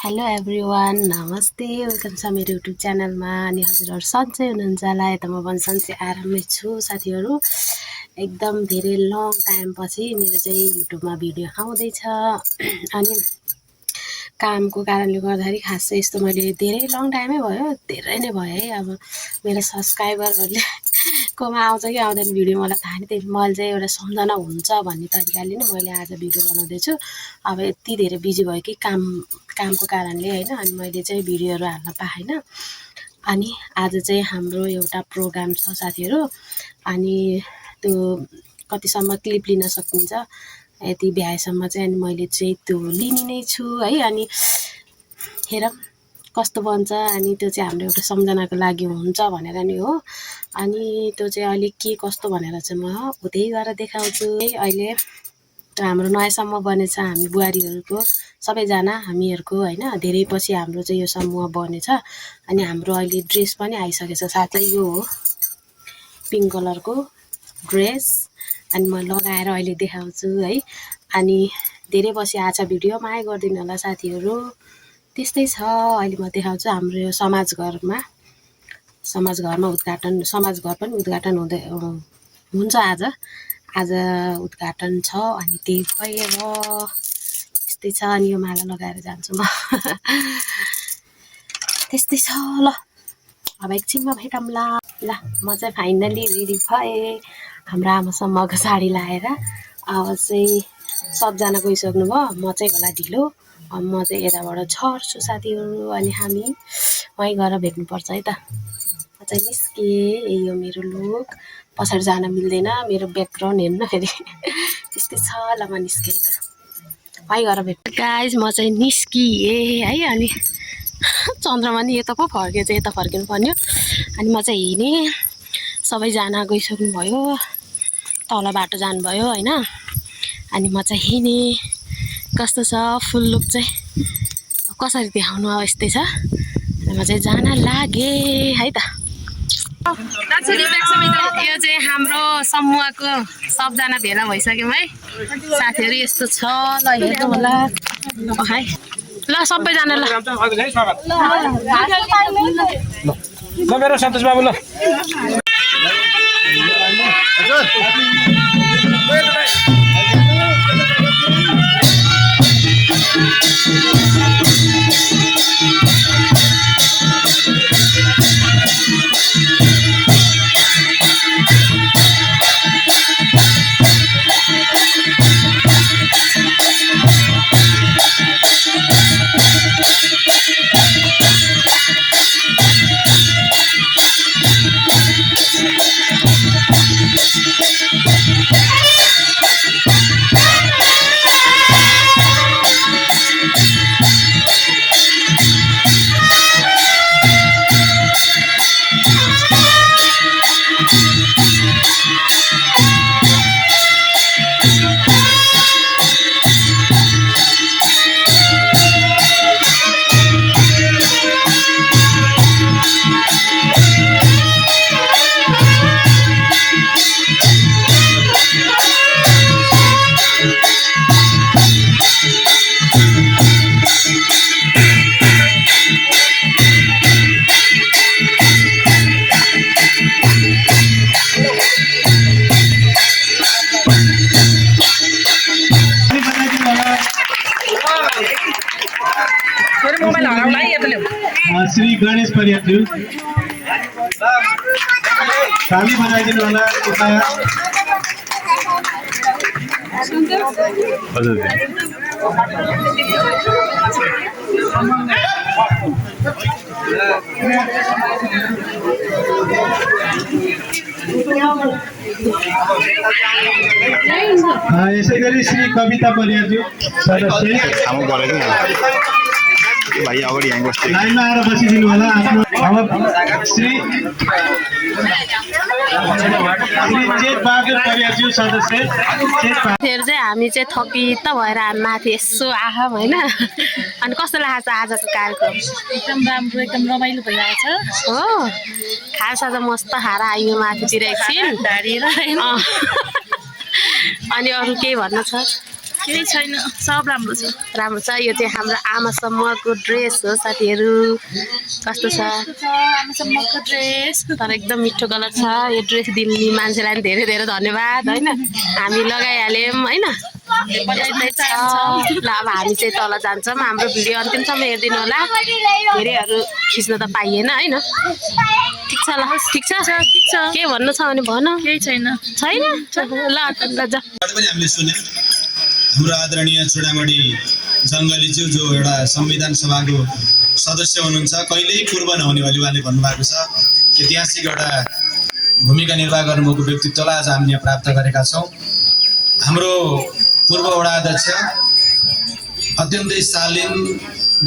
Hello everyone, नमस्ते, welcome छ मेरो युट्युब च्यानलमा। अनि हजुरहरू सन्चै हुनुहुन्छ होला। यता म पनि सन्चै आरामै छु साथीहरू। एकदम धेरै लङ टाइमपछि मेरो चाहिँ युट्युबमा भिडियो आउँदैछ। अनि कामको कारणले गर्दाखेरि खास चाहिँ यस्तो मैले धेरै लङ टाइमै भयो, धेरै नै भयो है। अब मेरो सब्सक्राइबरहरूले कोमा आउँछ कि आउँदैन भिडियो मलाई थाहा नि। त्यही मैले चाहिँ एउटा सम्झना हुन्छ भन्ने तरिकाले नै मैले आज भिडियो बनाउँदैछु। अब यति धेरै बिजी भयो कि कामको कारणले होइन, अनि मैले चाहिँ भिडियोहरू हाल्न पाएन। अनि आज चाहिँ हाम्रो एउटा प्रोग्राम छ साथीहरू। अनि त्यो कतिसम्म क्लिप लिन सकिन्छ यति भ्याएसम्म चाहिँ अनि मैले चाहिँ त्यो लिने नै छु है। अनि हेर कस्तो बन्छ। अनि त्यो चाहिँ हाम्रो एउटा सम्झनाको लागि हुन्छ भनेर नि हो। अनि त्यो चाहिँ अहिले के कस्तो भनेर चाहिँ म उतै गएर देखाउँछु। अहिले हाम्रो नयाँ समूह बनेछ, हामी बुहारीहरूको सबैजना हामीहरूको होइन। धेरै पछि हाम्रो चाहिँ यो समूह बनेछ। अनि हाम्रो अहिले ड्रेस पनि आइसकेछ साथै, यो हो पिङ्क कलरको ड्रेस। अनि म लगाएर अहिले देखाउँछु है। अनि धेरै पछि आछ भिडियो, माया गरिदिनु होला साथीहरू। त्यस्तै छ। अहिले म देखाउँछु हाम्रो यो समाजघरमा उद्घाटन, समाजघर पनि उद्घाटन हुन्छ आज उद्घाटन छ। अनि त्यही भएर त्यस्तै छ। अनि यो माला लगाएर जान्छु म। त्यस्तै छ। ल अब एकछिनमा भेटौँला। ल म चाहिँ फाइनली रेडी भएँ हाम्रो आमासम्मको साडी लाएर। अब चाहिँ सबजना गइसक्नु भयो, म चाहिँ होला ढिलो। अब म चाहिँ यताबाट झर्छु साथीहरू। अनि हामी वहीँ गएर भेट्नुपर्छ है त। म चाहिँ निस्केँ, यही हो मेरो लुक। पछाडि जान मिल्दैन, मेरो ब्याकग्राउन्ड हेर्नु फेरि त्यस्तै छ। ल म निस्केँ त, वहीँ गएर भेट्नु गाइज। म चाहिँ निस्किएँ है। अनि चन्द्रमा नि यता पो फर्केछ, यता फर्किनु पर्ने हो। अनि म चाहिँ हिँडेँ, सबैजना गइसक्नुभयो, तल बाटो जानुभयो होइन। अनि म चाहिँ हिँडेँ। कस्तो छ फुल लुक चाहिँ, कसरी देखाउनु, अब यस्तै छ। अनि म चाहिँ जान लागेँ है त। यो चाहिँ हाम्रो समूहको सबजना भेला भइसक्यौँ है साथीहरू। यस्तो छ, ल हेर्नु होला है। ल सबैजना ल मेरो सन्तोष बाबु ल श्री गणेश परियाज्यू ताली बजाइदिनु होला। यसै गरी श्री कविता परियाज्यू सदस्य भाइ अगाडि यहाँ बस्दै लाइनमा आएर बसिदिनु होला। आफ्नो श्री चेतबहादुर परियाज्यू सदस्य। फेरि चाहिँ हामी चाहिँ थपित भएर माथि यसो आयौँ होइन। अनि कस्तो लागेको छ आजको कार्यक्रम? एकदम राम्रो, एकदम रमाइलो भइरहेको छ हो। खाजा मस्त खाएर आयो माथितिर एकछिन। ढाडेर। अनि अरू केही भन्न छ? केही छैन सब राम्रो छ राम्रो छ। यो चाहिँ हाम्रो आमासम्मको ड्रेस हो साथीहरू। कस्तो छ आमासम्मको ड्रेस तर एकदम मिठो कलर छ। यो ड्रेस दिने मान्छेलाई पनि धेरै धेरै धन्यवाद होइन। हामी लगाइहाल्यौँ होइन। यस्तै छ। ल अब हामी चाहिँ तल जान्छौँ। हाम्रो भिडियो अन्तिमसम्म हेरिदिनु होला। धेरैहरू खिच्न त पाइएन होइन। ठिक छ ल ठिक छ ठिक छ के भन्नु छ भने भन। केही छैन छैन ल जा। पनि हामीले सुन्यौँ हाम्रो आदरणीय चुडामणि जङ्गलीज्यू जो एउटा संविधान सभाको सदस्य हुनुहुन्छ, कहिल्यै पूर्व नहुने भनी उहाँले भन्नुभएको छ। ऐतिहासिक एउटा भूमिका निर्वाह गर्नुभएको व्यक्तित्वलाई आज हामीले प्राप्त गरेका छौँ। हाम्रो पूर्व वडा अध्यक्ष अत्यन्तै शालीन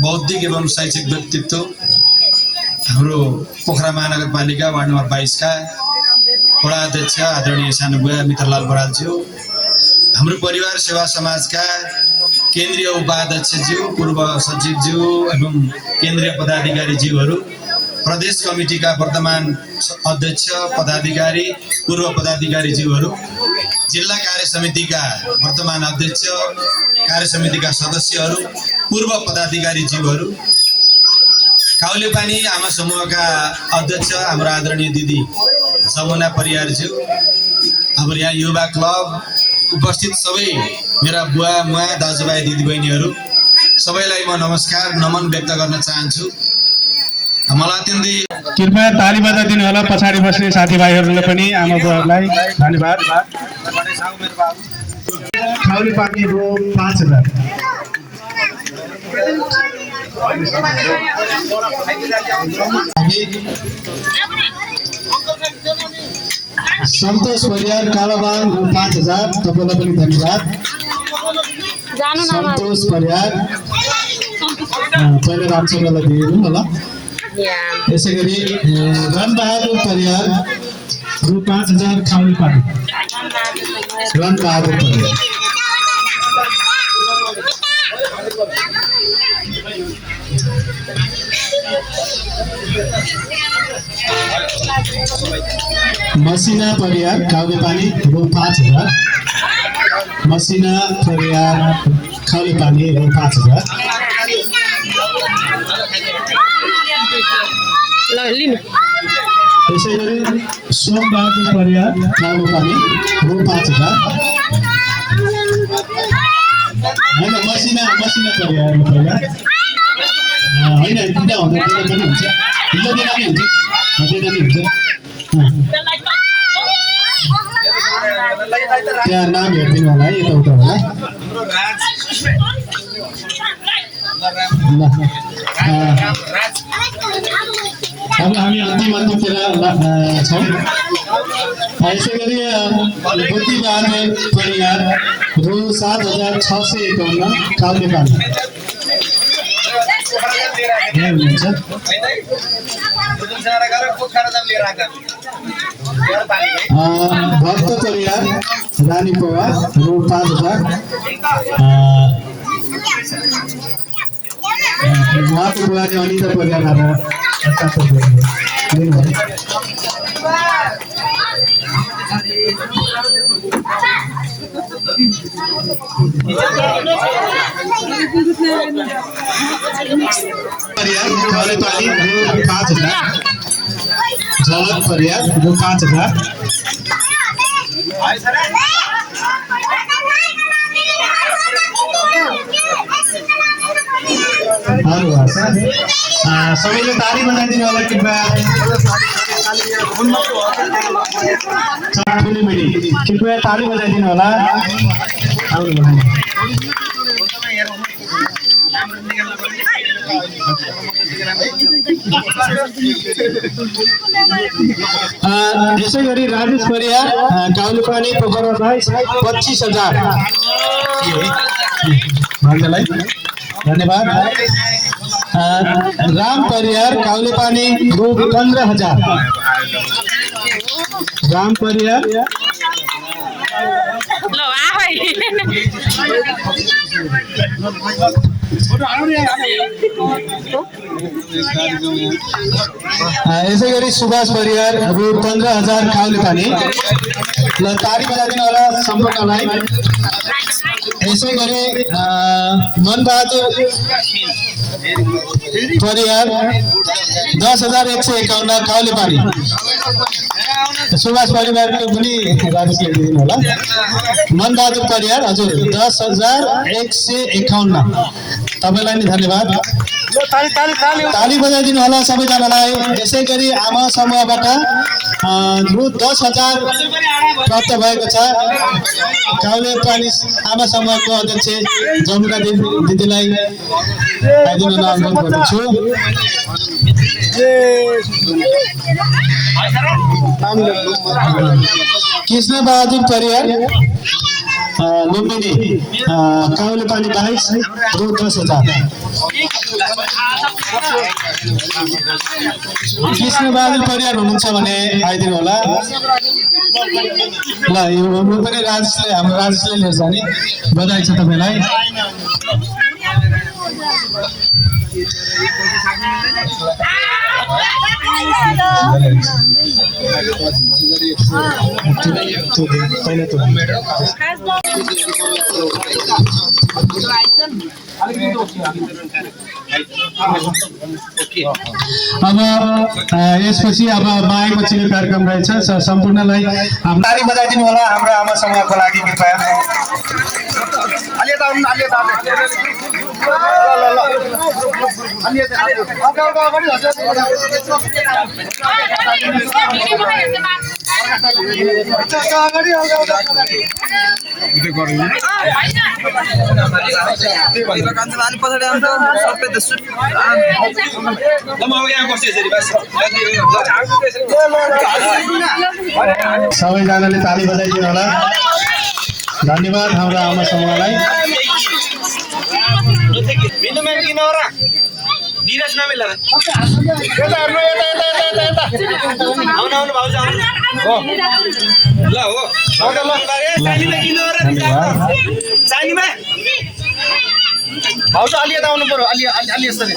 बौद्धिक एवं शैक्षिक व्यक्तित्व हाम्रो पोखरा महानगरपालिका वार्ड नम्बर 22 का वडा अध्यक्ष आदरणीय सानो बुवा मित्रलाल बरालज्यू, हाम्रो परिवार सेवा समाजका केन्द्रीय उपाध्यक्षज्यू, पूर्व सचिवज्यू एवं केन्द्रीय पदाधिकारीज्यूहरू, प्रदेश कमिटीका वर्तमान अध्यक्ष पदाधिकारी पूर्व पदाधिकारीज्यूहरू, जिल्ला कार्य समितिका वर्तमान अध्यक्ष कार्य समितिका सदस्यहरू, पूर्व पदाधिकारीज्यूहरू, काउलेपानी आमा समूहका अध्यक्ष हाम्रो आदरणीय दिदी समुना परियारज्यू, हाम्रो यहाँ युवा क्लब उपस्थित सबै मेरा बुवा मुवा दाजुभाइ दिदीबहिनीहरू सबैलाई म नमस्कार नमन व्यक्त गर्न चाहन्छु। मलाई अत्यन्तै कृपया ताली बजाइदिनु होला पछाडि बस्ने साथीभाइहरूले पनि आमा बुवाहरूलाई धन्यवाद। खाउली पार्टी हो 5000। सन्तोष परियार कालाबाङ 5000 तपाईँलाई पनि धन्यवाद। सन्तोष परियार पहिले रामचन्द्रलाई दिनु होला। यसै गरी रणबहादुर परियार रु 5000 खाउली पार्टी। रणबहादुर परियार मसिना परियार खाउलेपानी रु 5000। मसिना परियार खाउलेपानी रु 5000। ल लिनु। त्यसै गरी सोमबहादुर परियार खाउलेपानी रु 5000। होइन मसिना परियार पहिला होइन किन हुँदैन पनि हुन्छ हिजो दिन पनि हुन्छ हटेर पनि हुन्छ। त्यहाँ नाम हेरिदिनु होला है यताउता होला। अब हामी अन्तिमतिर छौँ। यसै गरी बुद्धिबहादुर परियार रु 7651 खाउलेपानी हुनुहुन्छ। भक्त परियार रानी पवा रु 5000। उहाँको बुहारी अनिता परियार परियार खाउलेपानी रु 5000। झलक परियार रु 5000। सबैले ताली बजाइदिनु होला कृपया। कृपया ताली बजाइदिनु होला। यसै गरी राजेश परियार काउलेपानी पोखरा 25,000 भन्दैलाई धन्यवाद। राम परियार काउलेपानी रु 15,000। राम परियार यसै गरी सुभाष परियार रु 15,000 खाउलेपानी। ल ताली बजाइदिनु होला सम्पूर्णलाई। यसै गरी मनबहादुर परियार 10,151 काउलेपानी। सुभाष परिवारको पनि राजेशले दिनु होला। मनबहादुर परियार हजुर 10,151। तपाईँलाई नि धन्यवाद। ताली बजाइदिनु होला सबैजनालाई। यसै गरी आमा समूहबाट रु 10,000 प्राप्त भएको छ। काउलेपानी आमा समूहको अध्यक्ष जमुना दिदीलाई आइदिन अनुरोध गर्दछु। कृष्ण बहादुर परियार लुम्बिनी काउलेपानी 22 रु 10,000। कृष्ण बहादुर परियार हुनुहुन्छ भने आइदिनु होला। ल यो पनि राजेशले हाम्रो राजेशले लिएर जाने। बधाई छ तपाईँलाई। अब यसपछि अब बाहेपछि कार्यक्रम रहेछ। सम्पूर्णलाई ताली बजाइदिनु होला हाम्रो आमा समूहको लागि कृपया। सबैजनाले ताली बजाइदिनु होला। धन्यवाद हाम्रो आमा समूहलाई। भाउजू अलि यता आउनु पर्यो। अलि यसरी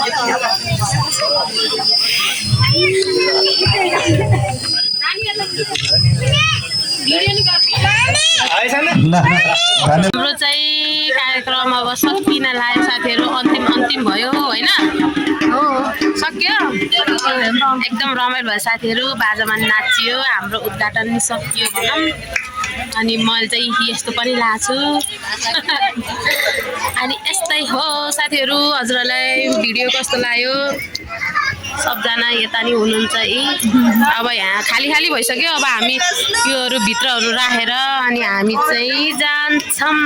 हाम्रो चाहिँ कार्यक्रम अब सकिन लाग्यो साथीहरू। अन्तिम भयो होइन? हो सक्यो। एकदम रमाइलो भयो साथीहरू। बाजामा नाचियो। हाम्रो उद्घाटन सकियो भनौँ। अनि मैले चाहिँ यस्तो पनि लाछु। अनि यस्तै हो साथीहरू। हजुरहरूलाई भिडियो कस्तो लाग्यो? सबजना यता नि हुनुहुन्छ है। अब यहाँ खाली भइसक्यो। अब हामी योहरू भित्रहरू राखेर अनि हामी चाहिँ जान्छौँ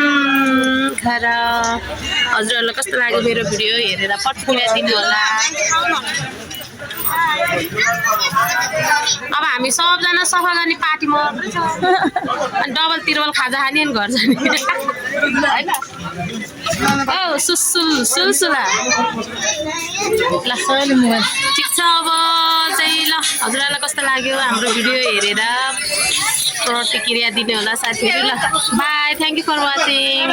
घर। हजुरहरूलाई कस्तो लाग्यो मेरो भिडियो हेरेर पठाइदिनु होला। अब हामी सबजना सफा गर्ने पार्टीमा अनि डबल तिरबल खाजा खाने अनि घर जाने होइन? ओ सुलसुला ल ठिक छ। अब चाहिँ ल हजुरहरूलाई कस्तो लाग्यो हाम्रो भिडियो हेरेर प्रतिक्रिया दिनु होला साथीहरू। ल bye, thank you for watching.